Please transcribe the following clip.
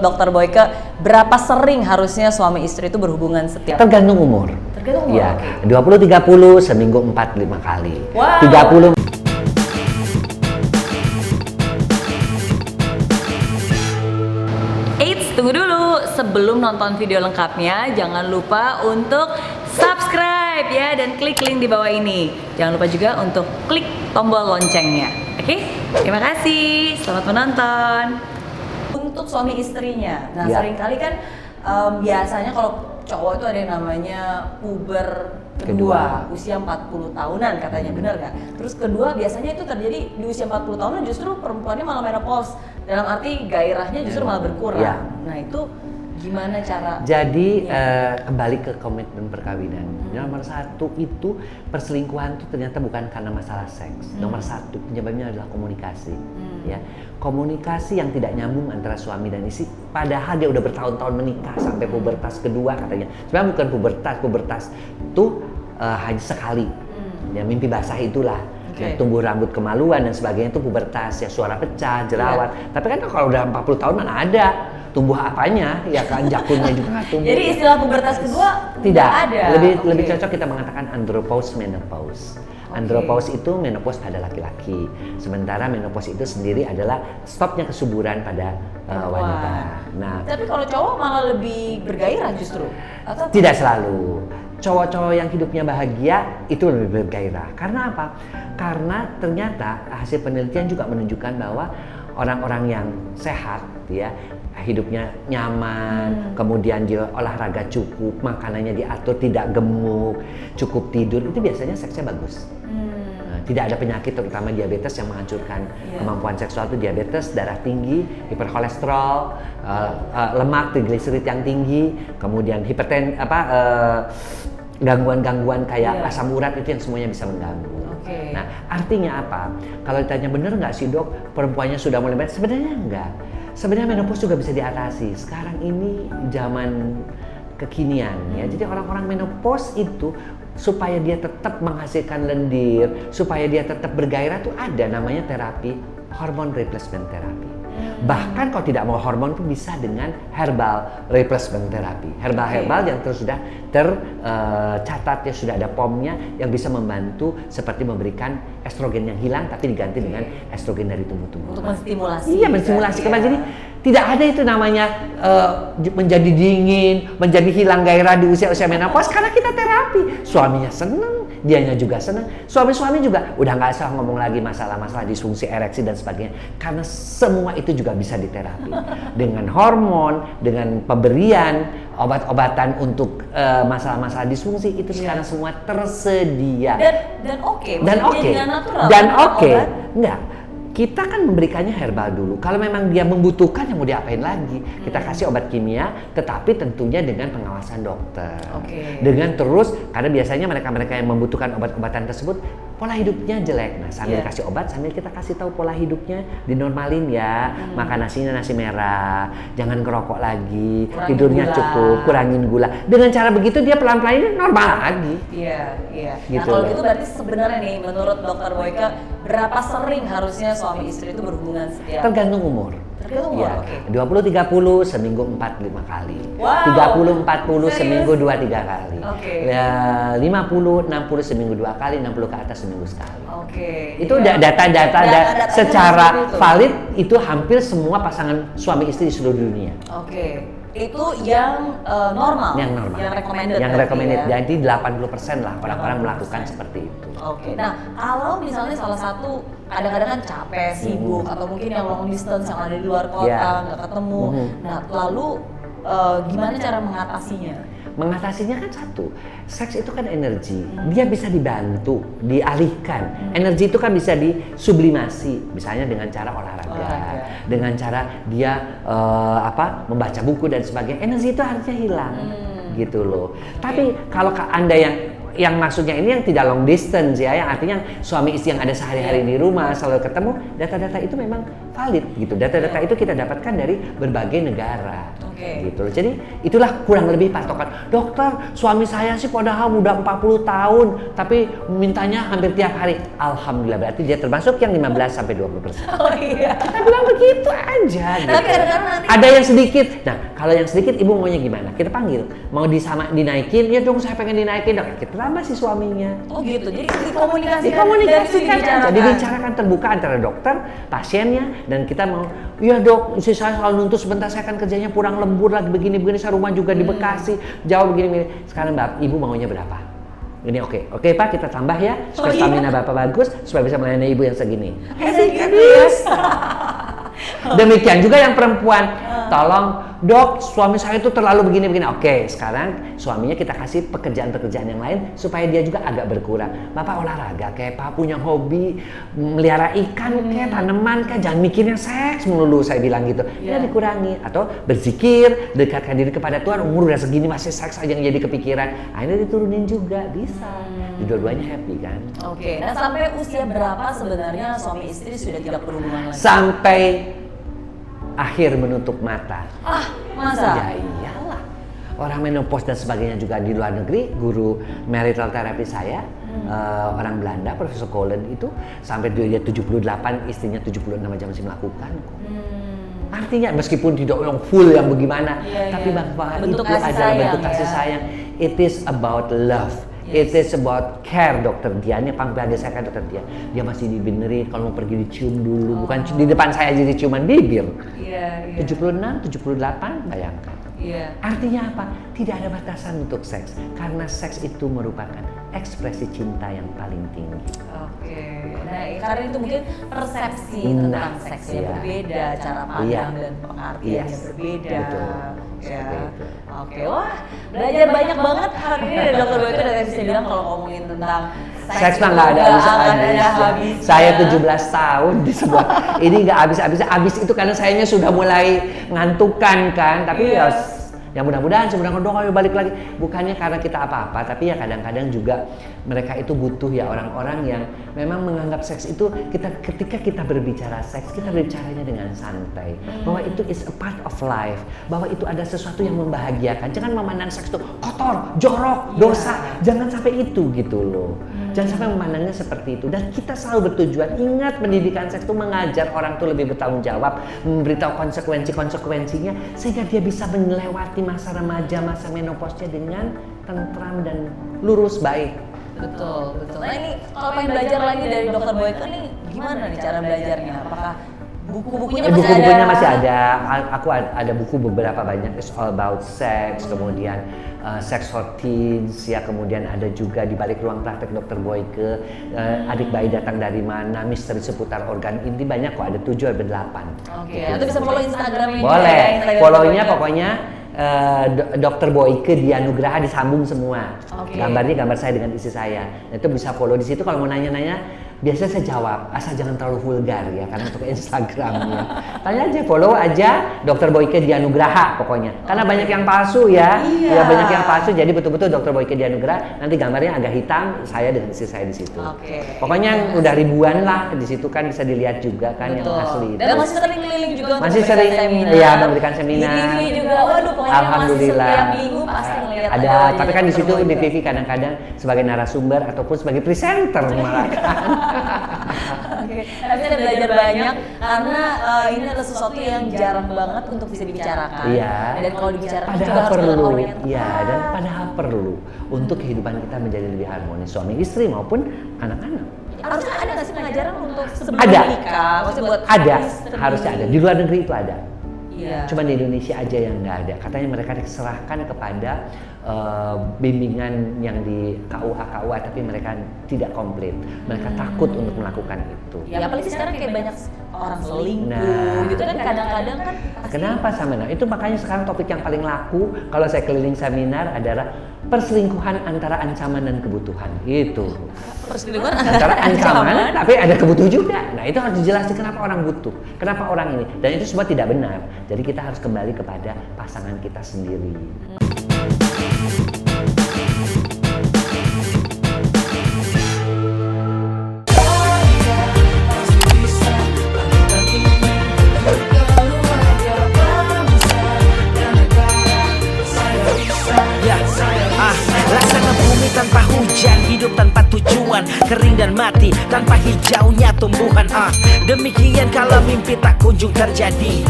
Dokter Boyke, berapa sering harusnya suami istri itu berhubungan setiap? Tergantung umur. Tergantung umur. Ya, Okay. 20-30 seminggu 4-5 kali. Wow. 30. Eits, tunggu dulu. Sebelum nonton video lengkapnya, jangan lupa untuk subscribe ya dan klik link di bawah ini. Jangan lupa juga untuk klik tombol loncengnya. Oke? Terima kasih. Selamat menonton. Untuk suami istrinya. Nah, seringkali kan biasanya kalau cowok itu ada yang namanya puber kedua, usia 40 tahunan katanya, benar nggak? Terus kedua biasanya itu terjadi di usia 40 tahunan, justru perempuannya malah menopause. Dalam arti gairahnya justru malah berkurang. Ya. Nah itu gimana cara? Jadi kembali ke komitmen perkawinan. Nomor satu itu perselingkuhan itu ternyata bukan karena masalah seks. Nomor satu penyebabnya adalah komunikasi. Ya, komunikasi yang tidak nyambung antara suami dan istri. Padahal dia udah bertahun-tahun menikah sampai pubertas kedua katanya. Sebenarnya bukan pubertas itu hanya sekali. Ya, mimpi basah itulah. Ya, tumbuh rambut kemaluan dan sebagainya itu pubertas, ya suara pecah, jerawat. Tapi kan kalau udah 40 tahun mana ada tumbuh apanya, ya kan jakunnya juga nggak tumbuh. Jadi istilah pubertas kedua tidak ada. Lebih cocok kita mengatakan andropause menopause. Andropause itu menopause pada laki-laki, sementara menopause itu sendiri adalah stopnya kesuburan pada wanita. Nah, tapi kalau cowok malah lebih bergairah justru, atau tidak selalu. Cowok-cowok yang hidupnya bahagia itu lebih bergairah. Karena apa? Karena ternyata hasil penelitian juga menunjukkan bahwa orang-orang yang sehat, ya, hidupnya nyaman, kemudian dia olahraga cukup, makanannya diatur, tidak gemuk, cukup tidur, itu biasanya seksnya bagus. Tidak ada penyakit terutama diabetes yang menghancurkan kemampuan seksual itu diabetes, darah tinggi, hiperkolesterol, lemak, trigliserid yang tinggi, kemudian gangguan-gangguan kayak asam urat itu yang semuanya bisa mengganggu. Nah, artinya apa? Kalau ditanya bener nggak sih dok, perempuannya sudah mulai menopause? Sebenarnya enggak. Sebenarnya menopause juga bisa diatasi. Sekarang ini zaman kekinian ya. Jadi orang-orang menopause itu supaya dia tetap menghasilkan lendir, supaya dia tetap bergairah tuh ada namanya terapi hormone replacement therapy. Bahkan kalau tidak mau hormon pun bisa dengan herbal replacement therapy. Herbal yang sudah tercatat, ya sudah ada POM-nya yang bisa membantu seperti memberikan estrogen yang hilang tapi diganti dengan estrogen dari tumbuh-tumbuhan. Untuk menstimulasi. Iya, menstimulasi kembali. Jadi tidak ada itu namanya menjadi dingin, menjadi hilang gairah di usia-usia menopause karena kita terapi. Suaminya seneng, dianya juga seneng. Suami-suami juga udah nggak usah ngomong lagi masalah-masalah disfungsi ereksi dan sebagainya. Karena semua itu juga bisa diterapi dengan hormon, dengan pemberian obat-obatan untuk masalah-masalah disfungsi itu sekarang semua tersedia. Dan oke. Dan oke. Enggak. Kita kan memberikannya herbal dulu. Kalau memang dia membutuhkan, yang mau diapain lagi? Kita kasih obat kimia, tetapi tentunya dengan pengawasan dokter. Dengan terus, karena biasanya mereka-mereka yang membutuhkan obat-obatan tersebut, pola hidupnya jelek. Nah, sambil kasih obat, sambil kita kasih tahu pola hidupnya, dinormalin ya. Makan nasinya nasi merah, jangan ngerokok lagi, tidurnya cukup, kurangin gula. Dengan cara begitu dia pelan-pelan ini normal lagi. Iya. Gitu. Nah, kalau gitu berarti sebenarnya nih, menurut Dokter Boyke, berapa sering harusnya suami istri itu berhubungan setiap? Tergantung umur. Tergantung umur, ya, 20-30 seminggu 4-5 kali. Wow. 30-40 seminggu 2-3 kali. Ya, 50-60 seminggu 2 kali, 60 ke atas seminggu sekali. Itu data-data secara valid itu hampir semua pasangan suami istri di seluruh dunia. Itu yang normal, yang normal, yang recommended. Yang recommended. Ya? Jadi 80% lah orang-orang melakukan seperti itu. Nah, kalau misalnya salah satu kadang-kadang kan capek, sibuk, atau mungkin yang long distance yang ada di luar kota nggak ketemu. Nah, lalu gimana cara mengatasinya? Mengatasinya kan satu, seks itu kan energi, dia bisa dibantu, dialihkan. Energi itu kan bisa disublimasi, misalnya dengan cara olahraga, dengan cara dia membaca buku dan sebagainya. Energi itu harusnya hilang, gitu loh. Tapi kalau Anda yang maksudnya ini yang tidak long distance ya, yang artinya suami istri yang ada sehari-hari di rumah selalu ketemu, data-data itu memang valid gitu. Data-data itu kita dapatkan dari berbagai negara. Gitu loh. Jadi itulah kurang lebih patokan. Dokter, suami saya sih padahal udah 40 tahun, tapi mintanya hampir tiap hari. Alhamdulillah, berarti dia termasuk yang 15 sampai 20%. Oh iya. Kita bilang begitu aja. Tapi Gitu. kadang-kadang nanti Ada yang sedikit. Nah, kalau yang sedikit ibu maunya gimana? Kita panggil. Mau dinaikin? Ya dong, saya pengen dinaikin. Dok, kita tambah si suaminya. oh gitu. Jadi dikomunikasikan. Dikomunikasikan aja, dibicarakan terbuka antara dokter, pasiennya, dan kita mau, iya dok, istri saya selalu nuntut sebentar, saya kan kerjanya pulang lembur lagi begini-begini, saya rumah juga di Bekasi, jauh begini-begini. Sekarang Mbak, ibu maunya berapa? Ini oke Pak, kita tambah ya, supaya stamina Bapak bagus, supaya bisa melayani ibu yang segini. Demikian juga yang perempuan, tolong dok, suami saya itu terlalu begini-begini. Oke, sekarang suaminya kita kasih pekerjaan-pekerjaan yang lain supaya dia juga agak berkurang. Bapak olahraga kayak Pak, punya hobi melihara ikan kayak tanaman kayak, jangan mikirnya seks melulu, saya bilang gitu. Ya dikurangi, atau berzikir, dekatkan diri kepada Tuhan. Umur udah segini masih seks aja yang jadi kepikiran. Akhirnya diturunin juga, bisa. Dua-duanya happy kan. Oke. Nah, sampai usia berapa sebenarnya suami istri sudah tidak berhubungan lagi? Sampai akhir menutup mata. Ah, masa? Ya iyalah. Orang menopause dan sebagainya juga di luar negeri, guru marital therapy saya, orang Belanda, Profesor Colin itu, sampai dia 78, istrinya 76 aja masih melakukan. Artinya meskipun tidak yang full yang bagaimana, tapi bahwa itu adalah bentuk kasih sayang. It is about love. It is about care. Dokter Dian, yang paling bahagia saya kan dokter Dian, dia masih dibenerin kalau mau pergi dicium dulu, bukan di depan saya jadi ciuman bibir. 76, 78, bayangkan. Artinya apa? Tidak ada batasan untuk seks, karena seks itu merupakan ekspresi cinta yang paling tinggi. Nah, karena itu mungkin persepsi tentang seksnya berbeda, cara pandang dan pengertiannya berbeda. Betul. Wah, belajar banyak banget hari ini dari Dokter Boyke. Dan saya bisa bilang kalau ngomongin tentang seks mah nggak ada habis. Saya 17 tahun di sebuah ini nggak habis itu karena sayanya sudah mulai ngantukan kan, tapi ya mudah-mudahan sebenarnya dong ayo balik lagi, bukannya karena kita apa-apa, tapi ya kadang-kadang juga mereka itu butuh ya orang-orang yang memang menganggap seks itu ketika kita berbicara seks, kita berbicaranya dengan santai, bahwa itu is a part of life, bahwa itu ada sesuatu yang membahagiakan. Jangan memandang seks itu kotor, jorok, dosa, jangan sampai itu gitu loh. Jangan sampai memandangnya seperti itu. Dan kita selalu bertujuan, ingat pendidikan seks itu mengajar orang tuh lebih bertanggung jawab, memberitahu konsekuensinya, sehingga dia bisa melewati masa remaja, masa menopause-nya dengan tentram dan lurus baik. Betul. Nah ini kalau pengen belajar lagi dari Dokter Boyke nih, gimana nih cara belajarnya? Apakah buku-bukunya masih ada? Aku ada buku beberapa banyak, It's All About Sex, kemudian Sex for Teens, ya, kemudian ada juga di balik ruang praktek Dokter Boyke, adik bayi datang dari mana, misteri seputar organ inti, banyak kok, ada 7 atau 8. Itu bisa follow Instagramnya. Boleh, follow-nya pokoknya Dokter Boyke Dianugraha disambung semua. Gambarnya gambar saya dengan istri saya. Itu bisa follow di situ. Kalau mau nanya-nanya, biasanya saya jawab, asal jangan terlalu vulgar ya, karena untuk Instagramnya. Tanya aja, follow aja Dokter Boyke Dianugraha pokoknya. Karena banyak yang palsu ya. Ya banyak yang palsu. Jadi betul-betul Dokter Boyke Dianugraha. Nanti gambarnya agak hitam, saya dengan istri saya di situ. Pokoknya udah ribuan lah di situ kan, bisa dilihat juga kan yang asli. Dan masih sering keliling juga. Masih sering ya memberikan seminar. Di TV juga, waduh pokoknya alhamdulillah. Setiap minggu pasti ngeliat ada, tapi kan di situ di TV kadang-kadang sebagai narasumber ataupun sebagai presenter malah kan. Tapi saya belajar banyak karena ini adalah sesuatu yang jarang banget untuk bisa dibicarakan. Dan kalau dibicarakan juga harus dengan orang yang tepat. Dan padahal perlu untuk kehidupan kita menjadi lebih harmonis, suami istri maupun anak-anak. Harusnya ada nggak sih pengajaran untuk sebelum menikah? Ada, harusnya ada. Di luar negeri itu ada. Cuma di Indonesia aja yang nggak ada. Katanya mereka diserahkan kepada bimbingan yang di KUA, tapi mereka tidak komplit. Mereka takut untuk melakukan itu. Ya apalagi sekarang kayak banyak orang selingkuh gitu kan, kadang-kadang kan. Kenapa seminar? Itu makanya sekarang topik yang paling laku kalau saya keliling seminar adalah perselingkuhan antara ancaman dan kebutuhan. Itu. Perselingkuhan antara ancaman tapi ada kebutuhan juga. Nah, itu harus dijelasin kenapa orang butuh, kenapa orang ini. Dan itu semua tidak benar. Jadi kita harus kembali kepada pasangan kita sendiri. kering dan mati tanpa hijaunya tumbuhan. Demikian kalau mimpi tak kunjung terjadi.